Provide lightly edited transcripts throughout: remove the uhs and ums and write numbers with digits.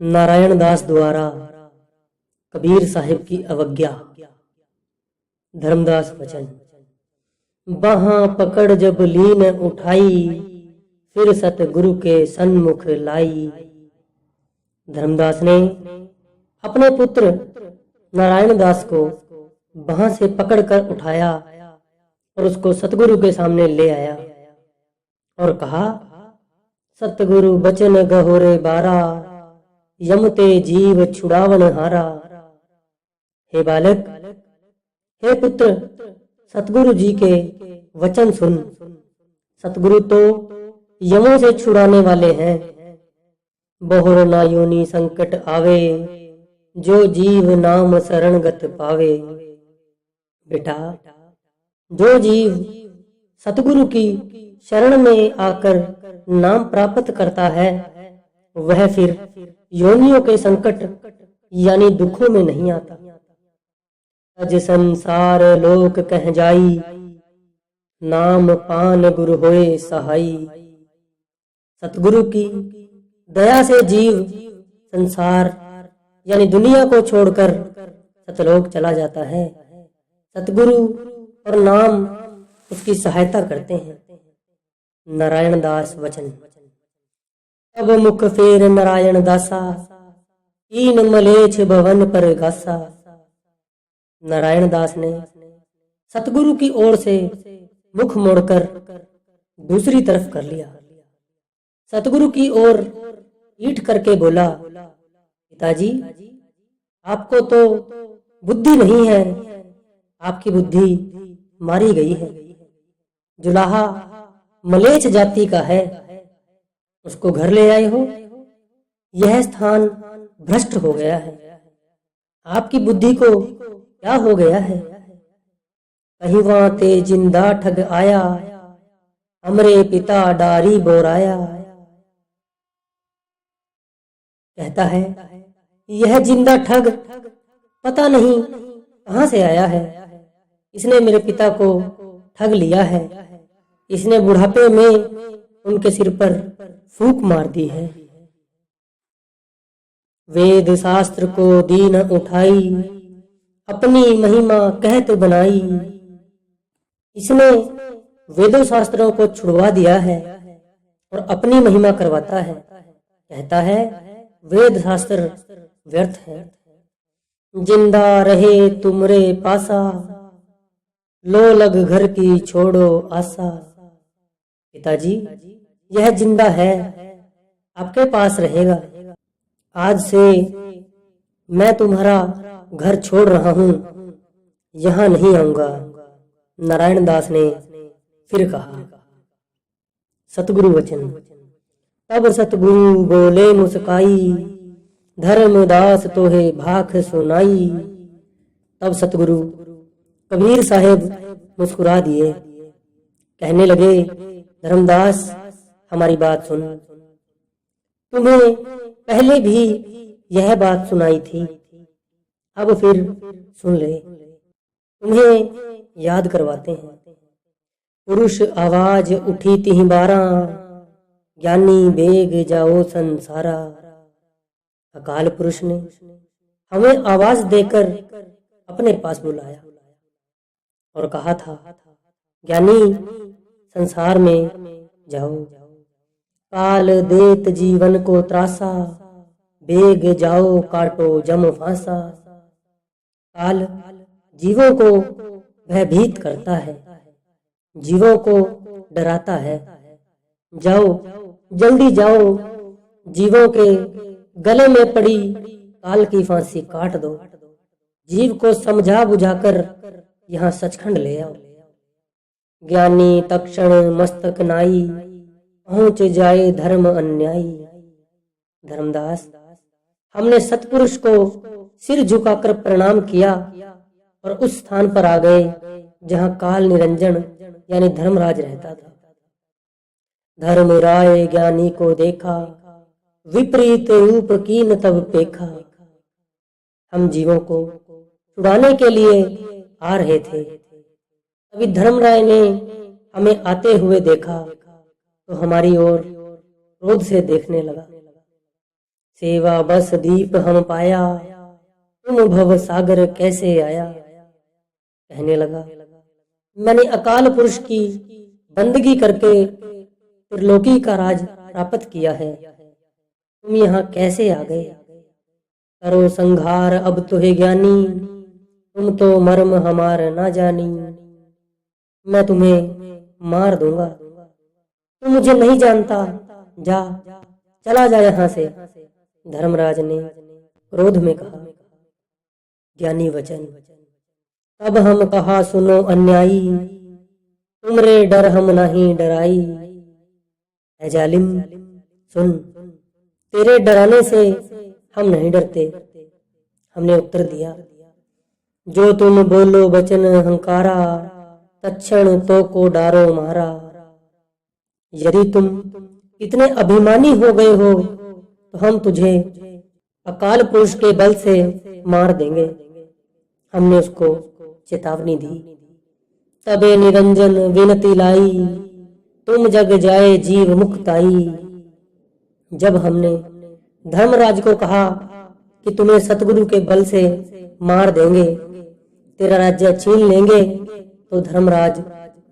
नारायण दास द्वारा कबीर साहिब की अवज्ञा। धर्मदास वचन। बाहां पकड़ जब लीन उठाई, फिर सतगुरु के सन्मुख लाई। धर्मदास ने अपने पुत्र नारायण दास को बाहां से पकड़कर उठाया और उसको सतगुरु के सामने ले आया और कहा, सतगुरु बचन गहोरे बारा, यमते जीव छुड़ावन हारा। हे बालक, हे पुत्र, सतगुरु जी के वचन सुन। सतगुरु तो यमों से छुड़ाने वाले हैं। बहुर ना योनि संकट आवे, जो जीव नाम शरणगत पावे। बेटा, जो जीव सतगुरु की शरण में आकर नाम प्राप्त करता है, वह फिर योनियों के संकट यानी दुखों में नहीं आता। अज संसार लोक कह जाई, नाम पान गुरु होए सहाई। सतगुरु की दया से जीव संसार यानी दुनिया को छोड़कर सतलोक चला जाता है। सतगुरु और नाम उसकी सहायता करते हैं। नारायण दास वचन। अब मुख फेर नारायण दासा, ईन मलेच्छ भवन पर घासा। नारायण दास ने सतगुरु की ओर से मुख मोड़कर दूसरी तरफ कर लिया। सतगुरु की ओर पीठ करके बोला, पिताजी, आपको तो बुद्धि नहीं है, आपकी बुद्धि मारी गई है। जुलाहा मलेच्छ जाति का है, उसको घर ले आए हो। यह स्थान भ्रष्ट हो गया है। आपकी बुद्धि को क्या हो गया है? कहीं वहां ते जिंदा ठग आया, हमरे पिता डारी बोराया। कहता है, यह जिंदा ठग पता नहीं कहां से आया है। इसने मेरे पिता को ठग लिया है। इसने बुढ़ापे में उनके सिर पर फूंक मार दी है। वेद शास्त्र को दीन उठाई, अपनी महिमा कहत बनाई। इसने वेदों शास्त्रों को छुड़वा दिया है और अपनी महिमा करवाता है। कहता है, वेद शास्त्र व्यर्थ है। जिंदा रहे तुमरे पासा, लो लग घर की छोड़ो आशा। पिताजी, यह जिंदा है, आपके पास रहेगा। आज से मैं तुम्हारा घर छोड़ रहा हूं, यहां नहीं आऊंगा। नारायण दास ने फिर कहा। सतगुरु वचन। तब सतगुरु बोले मुस्काई, धर्मदास तोहे भाख सुनाई। तब सतगुरु कबीर साहिब मुस्कुरा दिए। कहने लगे, धर्मदास, हमारी बात सुन। तुम्हें पहले भी यह बात सुनाई थी, अब फिर सुन ले। तुम्हें याद करवाते हैं। पुरुष आवाज उठी तिहि बारा, ज्ञानी बेग जाओ संसारा। अकाल पुरुष ने हमें आवाज देकर अपने पास बुलाया और कहा था, ज्ञानी, संसार में जाओ। काल देत जीवन को त्रासा, बेग जाओ काटो जम फांसा। काल जीवों को भयभीत करता है, जीवों को डराता है। जाओ, जल्दी जाओ, जीवों के गले में पड़ी काल की फांसी काट दो। जीव को समझा बुझाकर यहाँ सचखंड ले आओ। ज्ञानी तक्षण मस्तक नाई, पहुंच जाए धर्म अन्यायी। धर्मदास, हमने सतपुरुष को सिर झुकाकर प्रणाम किया और उस स्थान पर आ गए जहां काल निरंजन यानी धर्मराज रहता था। धर्म राय ज्ञानी को देखा, विपरीत रूप कीन तब पेखा। हम जीवों को छुड़ाने के लिए आ रहे थे। अभी धर्मराय ने हमें आते हुए देखा तो हमारी ओर क्रोध से देखने लगा। सेवा बस दीप हम पाया, तुम भव सागर कैसे आया। कहने लगा, मैंने अकाल पुरुष की बंदगी करके त्रिलोकी का राज प्राप्त किया है, तुम यहाँ कैसे आ गए। करो संहार अब तो है ज्ञानी, तुम तो मर्म हमार ना जानी। मैं तुम्हें मार दूंगा, तू मुझे नहीं जानता, जा चला जा यहाँ से। धर्मराज ने क्रोध में कहा, ज्ञानी वचन तब हम कहा सुनो अन्यायी, तुमरे डर हम नहीं डराई। ऐ जालिम सुन, तेरे डराने से हम नहीं डरते। हमने उत्तर दिया, जो तुम बोलो वचन हंकारा, तत्क्षण तो को डारो मारा। यदि तुम इतने अभिमानी हो गए हो तो हम तुझे अकाल पुरुष के बल से मार देंगे। हमने उसको चेतावनी दी। तबे निरंजन विनती लाई, तुम जग जाए जीव मुक्ताई। जब हमने धर्मराज को कहा कि तुम्हें सतगुरु के बल से मार देंगे, तेरा राज्य छीन लेंगे, तो धर्मराज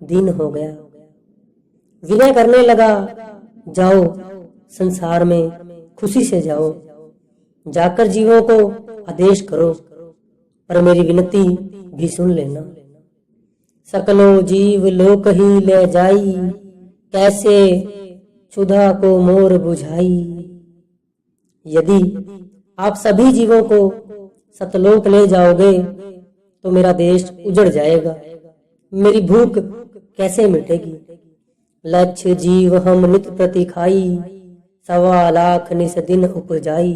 दीन हो गया, विनय करने लगा, जाओ संसार में खुशी से जाओ, जाकर जीवों को आदेश करो, पर मेरी विनती भी सुन लेना। सकलो जीव लोक ही ले जाई, कैसे क्षुधा को मोर बुझाई। यदि आप सभी जीवों को सतलोक ले जाओगे तो मेरा देश उजड़ जाएगा, मेरी भूख कैसे मिटेगी। लक्ष्य जीव हम नित प्रति खाई, 1.25 लाख निस दिन उपजाई।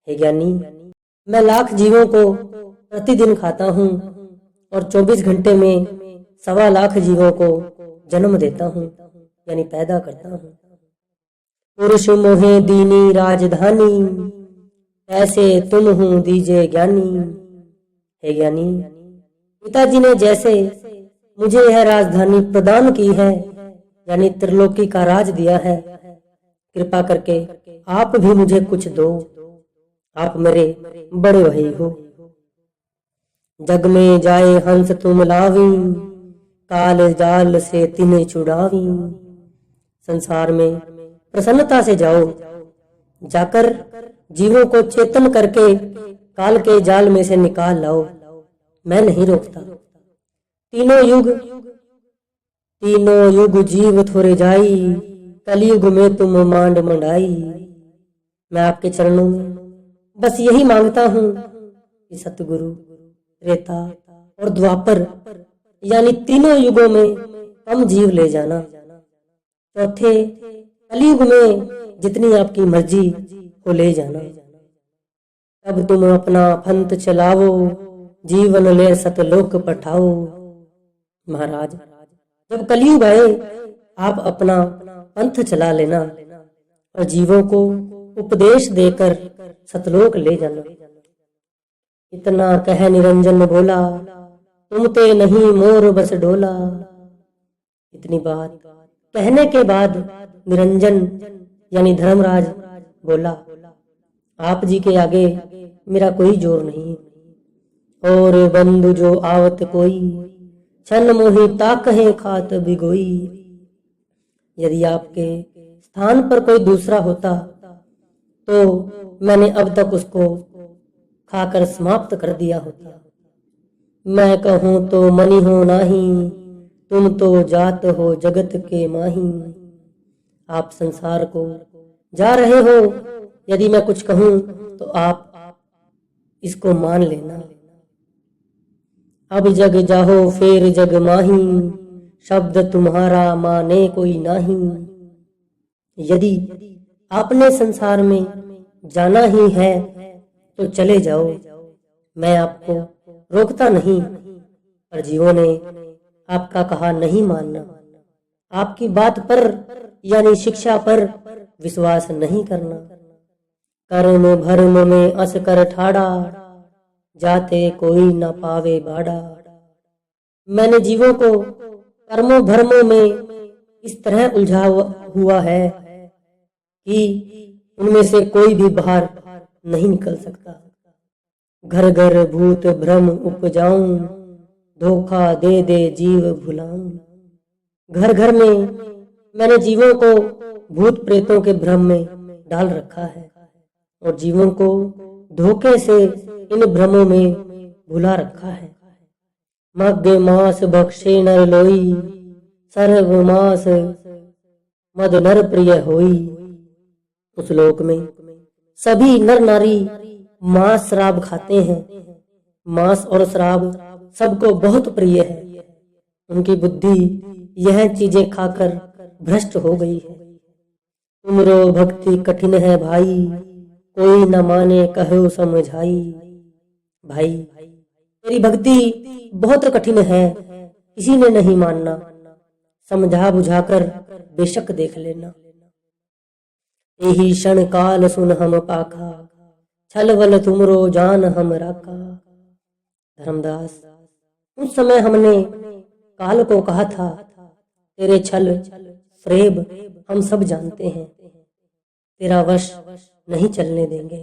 हे ज्ञानी, मैं लाख जीवों को प्रतिदिन खाता हूँ और 24 घंटे में 1.25 लाख जीवों को जन्म देता हूँ, यानी पैदा करता हूँ। पुरुष मोहे दीनी राजधानी, ऐसे तुम हूँ दीजे ज्ञानी। हे ज्ञानी, पिताजी ने जैसे मुझे यह राजधानी प्रदान की है, यानी त्रिलोकी का राज दिया है, कृपा करके आप भी मुझे कुछ दो। आप मेरे बड़े भाई हो। जग में जाए हंस तुम लावी, काल जाल से तिन्हें छुड़ावी। संसार में प्रसन्नता से जाओ, जाकर जीवों को चेतन करके काल के जाल में से निकाल लाओ, मैं नहीं रोकता। तीनों युग जीव थोड़े जाई, कलयुग में तुम मांड मंडाई। मैं आपके चरणों में बस यही मांगता हूँ कि सतगुरु, त्रेता और द्वापर यानी तीनों युगों में कम जीव ले जाना। चौथे कलयुग में जितनी आपकी मर्जी हो ले जाना। तब तुम अपना पंथ चलाओ, जीवन ले सतलोक पठाओ। महाराज, जब कलयुग आए आप अपना पंथ चला लेना और जीवों को उपदेश देकर सतलोक ले जाना। इतना कह निरंजन बोला, तुम ते नहीं मोर बस डोला। इतनी बात कहने के बाद निरंजन यानी धर्मराज बोला, आप जी के आगे मेरा कोई जोर नहीं। और बंधु जो आवत कोई, छन मोहि ताकहे खात बिगोई। यदि आपके स्थान पर कोई दूसरा होता तो मैंने अब तक उसको खाकर समाप्त कर दिया होता। मैं कहूँ तो मनी हो नाही, तुम तो जात हो जगत के माही। आप संसार को जा रहे हो, यदि मैं कुछ कहूँ तो आप इसको मान लेना। अब जग जाहो फेर जग माही, शब्द तुम्हारा माने कोई नाही। यदि आपने संसार में जाना ही है तो चले जाओ, मैं आपको रोकता नहीं, पर जीवों ने आपका कहा नहीं मानना, आपकी बात पर यानी शिक्षा पर विश्वास नहीं करना। कर्म भर्म में अस कर ठाड़ा, जाते कोई न पावे बाड़ा। मैंने जीवों को कर्मों भर्मों में इस तरह उलझा हुआ है कि उनमें से कोई भी बाहर नहीं निकल सकता। घर घर भूत भ्रम उपजाऊं, धोखा दे दे जीव भुलाऊं। घर घर में मैंने जीवों को भूत प्रेतों के भ्रम में डाल रखा है और जीवों को धोखे से इन भ्रमों में भुला रखा है। मग्गे मास बख्शे नर लोई, सर्व मास मद नर प्रिय होई। उस लोक में सभी नर नारी मांस शराब खाते हैं। मांस और शराब सबको बहुत प्रिय है। उनकी बुद्धि यह चीजें खाकर भ्रष्ट हो गई है। तुमरो भक्ति कठिन है भाई, कोई न माने कहो समझाई। भाई तेरी भक्ति बहुत कठिन है, किसी ने नहीं मानना। समझा बुझाकर बेशक देख लेना। यही क्षण काल सुन हम पाखा, छल बल तुमरो जान हम राखा। धर्मदास, उस समय हमने काल को कहा था, तेरे छल फ्रेब हम सब जानते हैं, तेरा वश नहीं चलने देंगे।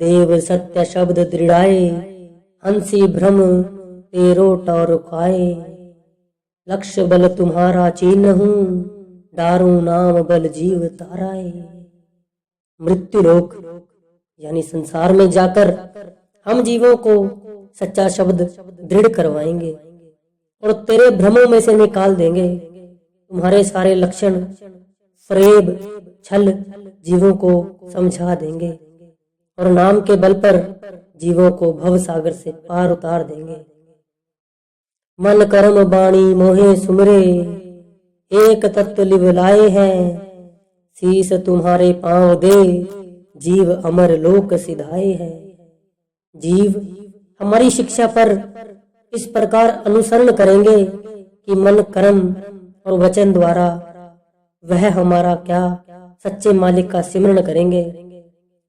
देव सत्य शब्द दृढ़ाए, हंसी भ्रम तेरो टौर खाए। लक्ष्य बल तुम्हारा चीन हूं, डारू नाम बल जीव ताराए। मृत्यु लोक यानी संसार में जाकर हम जीवों को सच्चा शब्द दृढ़ करवाएंगे और तेरे भ्रमों में से निकाल देंगे। तुम्हारे सारे लक्षण फ्रेब छल जीवों को समझा देंगे और नाम के बल पर जीवों को भव सागर से पार उतार देंगे। मन कर्म बाणी मोहे सुमरे, एक तत्व लिव लाए हैं। शीस तुम्हारे पांव दे, जीव अमर लोक सिधाए हैं। जीव हमारी शिक्षा पर इस प्रकार अनुसरण करेंगे कि मन कर्म और वचन द्वारा वह हमारा क्या सच्चे मालिक का सिमरण करेंगे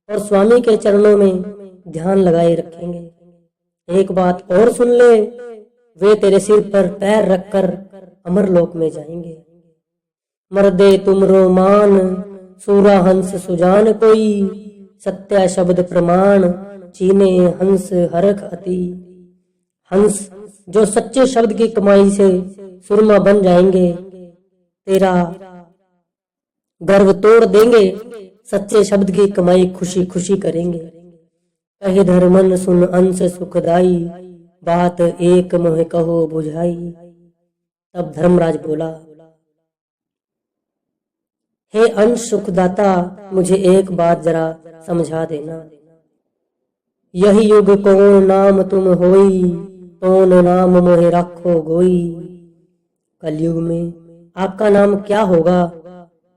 और स्वामी के चरणों में ध्यान लगाए रखेंगे। एक बात और सुन ले, वे तेरे सिर पर पैर रखकर अमर लोक में जाएंगे। मर्दे तुमरो मान, सूरा हंस सुजान कोई। सत्य शब्द प्रमाण, चीने हंस हरख अति। हंस जो सच्चे शब्द की कमाई से सुरमा बन जाएंगे, तेरा गर्व तोड़ देंगे। सच्चे शब्द की कमाई खुशी खुशी करेंगे। कहे धर्मन सुन अंश सुखदाई, बात एक मोह कहो बुझाई। तब धर्मराज बोला, हे अंश सुखदाता, मुझे एक बात जरा समझा देना। यही युग कौन नाम तुम होई, कौन नाम मोहे राखो गोई। कलयुग में आपका नाम क्या होगा,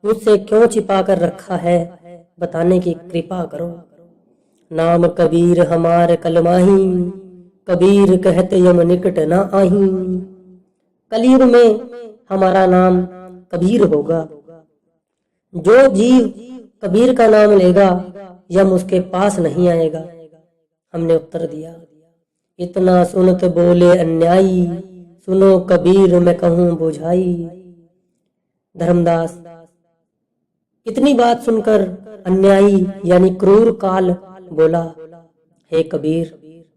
मुझसे क्यों छिपा कर रखा है, बताने की कृपा करो। नाम कबीर हमार कलमाही, कबीर कहते यम निकट न आही। कलयुग में हमारा नाम कबीर होगा। जो जीव कबीर का नाम लेगा, यम उसके पास नहीं आएगा। हमने उत्तर दिया, इतना सुनत बोले अन्यायी, सुनो कबीर मैं कहूं बुझाई। धर्मदास, इतनी बात सुनकर अन्यायी यानी क्रूर काल बोला, हे कबीर,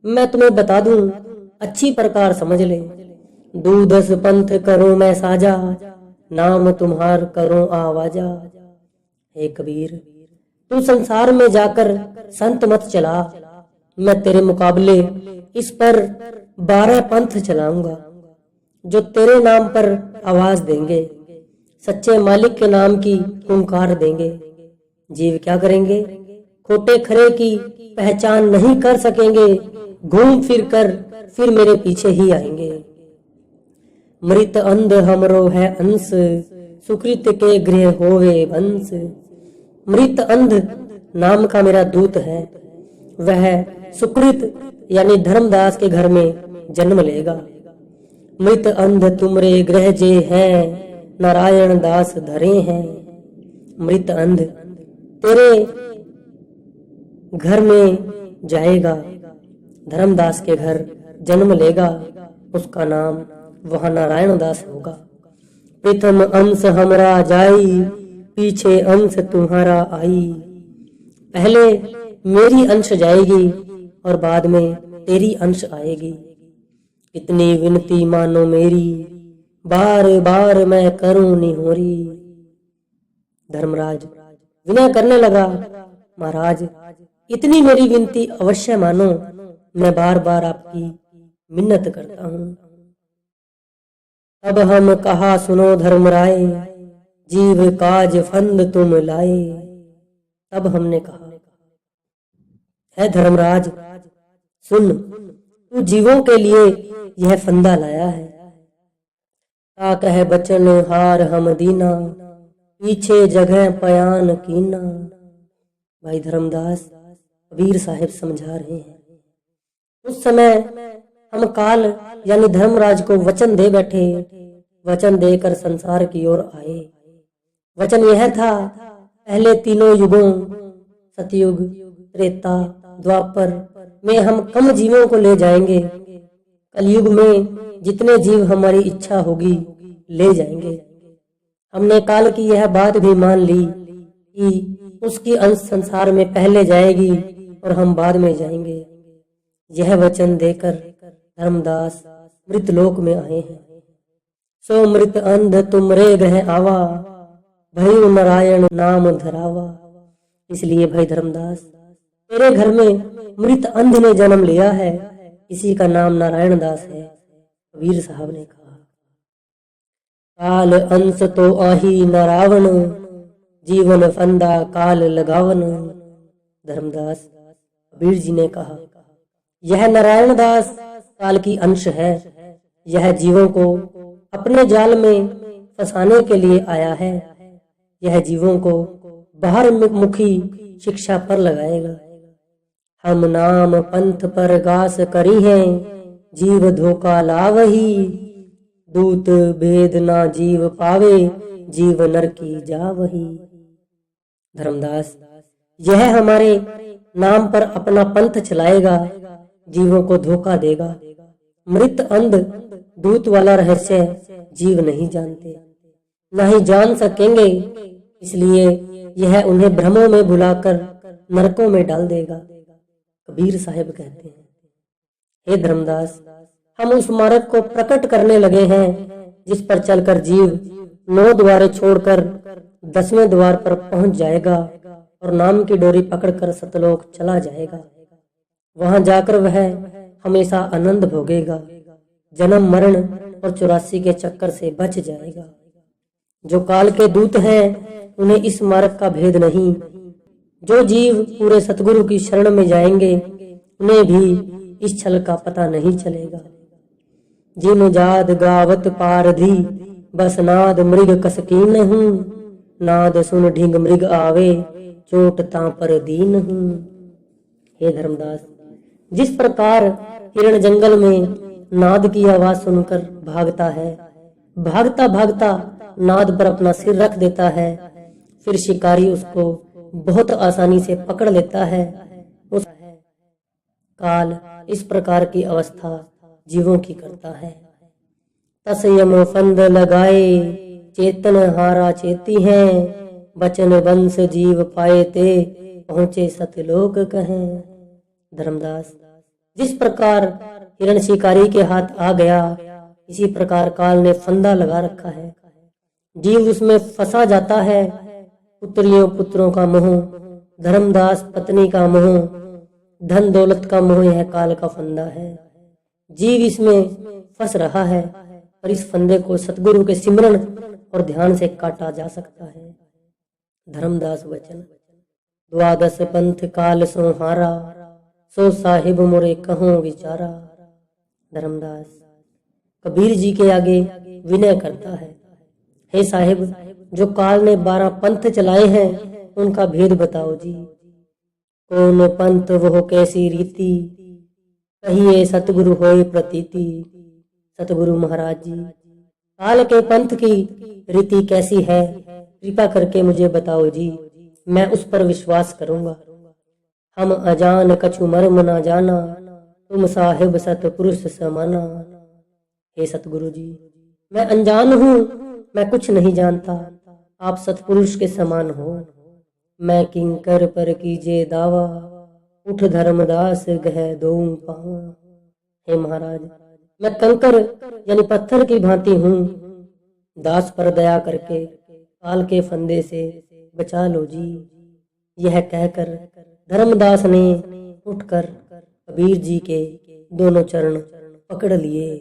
मैं तुम्हें बता दूं, अच्छी प्रकार समझ ले। दूधस पंथ करो मैं साजा, नाम तुम्हार करो आवाजा। हे कबीर, तू संसार में जाकर संत मत चला, मैं तेरे मुकाबले इस पर 12 पंथ चलाऊंगा जो तेरे नाम पर आवाज देंगे, सच्चे मालिक के नाम की हुंकार देंगे। जीव क्या करेंगे, खोटे खरे की पहचान नहीं कर सकेंगे, घूम फिर कर फिर मेरे पीछे ही आएंगे। मृत अंध हमरो है अंश, सुकृत के गृह होवे वंश। मृत अंध नाम का मेरा दूत है, वह सुकृत यानी धर्मदास के घर में जन्म लेगा। मृत अंध तुमरे गृह जे हैं, नारायण दास धरे हैं। मृत अंध तेरे घर में जाएगा, धर्मदास के घर जन्म लेगा, उसका नाम वहां नारायण दास होगा। प्रथम अंश हमरा जाई, पीछे अंश तुम्हारा आई। पहले मेरी अंश जाएगी और बाद में तेरी अंश आएगी। इतनी विनती मानो मेरी, बार बार मैं करूं निहोरी। धर्मराज विनय करने लगा, महाराज इतनी मेरी विनती अवश्य मानो, मैं बार बार आपकी मिन्नत करता हूं। अब हम कहा सुनो धर्मराय, जीव काज फंद तुम लाए। तब हमने कहा, है धर्मराज सुन, तू जीवों के लिए यह फंदा लाया है। ता कह बचन हार हम दीना, पीछे जगह पयान कीना। भाई धर्मदास कबीर साहिब समझा रहे हैं, उस समय हम काल यानी धर्मराज को वचन दे बैठे, वचन देकर संसार की ओर आए। वचन यह था, पहले तीनों युगों सतयुग, त्रेता, द्वापर में हम कम जीवों को ले जाएंगे। कलयुग में जितने जीव हमारी इच्छा होगी ले जाएंगे। हमने काल की यह बात भी मान ली कि उसकी अंश संसार में पहले जाएगी और हम बाद में जाएंगे। यह वचन देकर धर्मदास मृतलोक में आए हैं। सो मृत अंध तुमरे ग्रह आवा, भयु नारायण नाम धरावा। इसलिए भाई धर्मदास तेरे घर में मृत अंध ने जन्म लिया है, इसी का नाम नारायण दास है। कबीर साहब ने कहा, काल अंश तो आही न रावण, जीवन फंदा काल लगावन। धर्मदास कबीर जी ने कहा, यह नारायण दास काल की अंश है। यह जीवों को अपने जाल में फंसाने के लिए आया है। यह जीवों को बाहर मुखी शिक्षा पर लगाएगा। हम नाम पंथ पर गास करी हैं, जीव धोखा लावही। दूत भेद ना जीव पावे, जीव नर की जावही। धर्मदास यह हमारे नाम पर अपना पंथ चलाएगा, जीवों को धोखा देगा। मृत अंध दूत वाला रहस्य जीव नहीं जानते, न ही जान सकेंगे, इसलिए यह उन्हें भ्रमों में बुलाकर नरकों में डाल देगा। कबीर साहिब कहते हैं, हे धर्मदास हम उस मार्ग को प्रकट करने लगे हैं जिस पर चलकर जीव 9 द्वार छोड़कर 10वें द्वार पर पहुंच जाएगा और नाम की डोरी पकड़कर सतलोक चला जाएगा। वहां जाकर वह हमेशा आनंद भोगेगा, जन्म मरण और 84 के चक्कर से बच जाएगा। जो काल के दूत हैं उन्हें इस मार्ग का भेद नहीं। जो जीव पूरे सतगुरु की शरण में जाएंगे उन्हें भी इस छल का पता नहीं चलेगा। जिन जाद गावत पारधी, बस नाद मृग कसकीन हूँ। नाद सुन ढींग मृग आवे, चोट ता पर दीन हूँ। हे धर्मदास जिस प्रकार हिरण जंगल में नाद की आवाज सुनकर भागता है, भागता भागता नाद पर अपना सिर रख देता है, फिर शिकारी उसको बहुत आसानी से पकड़ लेता है। उस काल इस प्रकार की अवस्था जीवों की करता है। तसयम फंद लगाए, चेतन हारा चेती हैं। बचन वंश जीव पाए ते, पहुंचे सतलोक कहें। धर्मदास जिस प्रकार हिरण शिकारी के हाथ आ गया, इसी प्रकार काल ने फंदा लगा रखा है। जीव उसमें फंसा जाता है। पुत्रियों पुत्रों का मोह, धर्मदास पत्नी का मोह, धन दौलत का मोह, यह काल का फंदा है। जीव इसमें फंस रहा है, पर इस फंदे को सतगुरु के सिमरन और ध्यान से काटा जा सकता है। धर्मदास वचन, द्वादश पंथ काल संहारा, सो साहिब मोरे कहो विचारा। धर्मदास कबीर जी के आगे विनय करता है, हे साहिब जो काल ने 12 पंथ चलाए हैं उनका भेद बताओ जी। कौन पंथ वो कैसी रीति, कहिए सतगुरु होए प्रतीति। सतगुरु महाराज जी काल के पंथ की रीति कैसी है, कृपा करके मुझे बताओ जी, मैं उस पर विश्वास करूंगा। हम अजान कछु मर्म ना जाना, तुम साहिब सतपुरुष समाना। हे सतगुरु जी मैं अनजान हूँ, मैं कुछ नहीं जानता, आप सतपुरुष के समान हो। मैं किंकर पर कीजे दावा, उठ धर्मदास गह दोऊं पावा। हे महाराज, मैं कंकर यानी पत्थर की भांति हूँ, दास पर दया करके काल के फंदे से बचा लो जी। यह कहकर धर्मदास ने उठकर कबीर जी के दोनों चरण पकड़ लिए।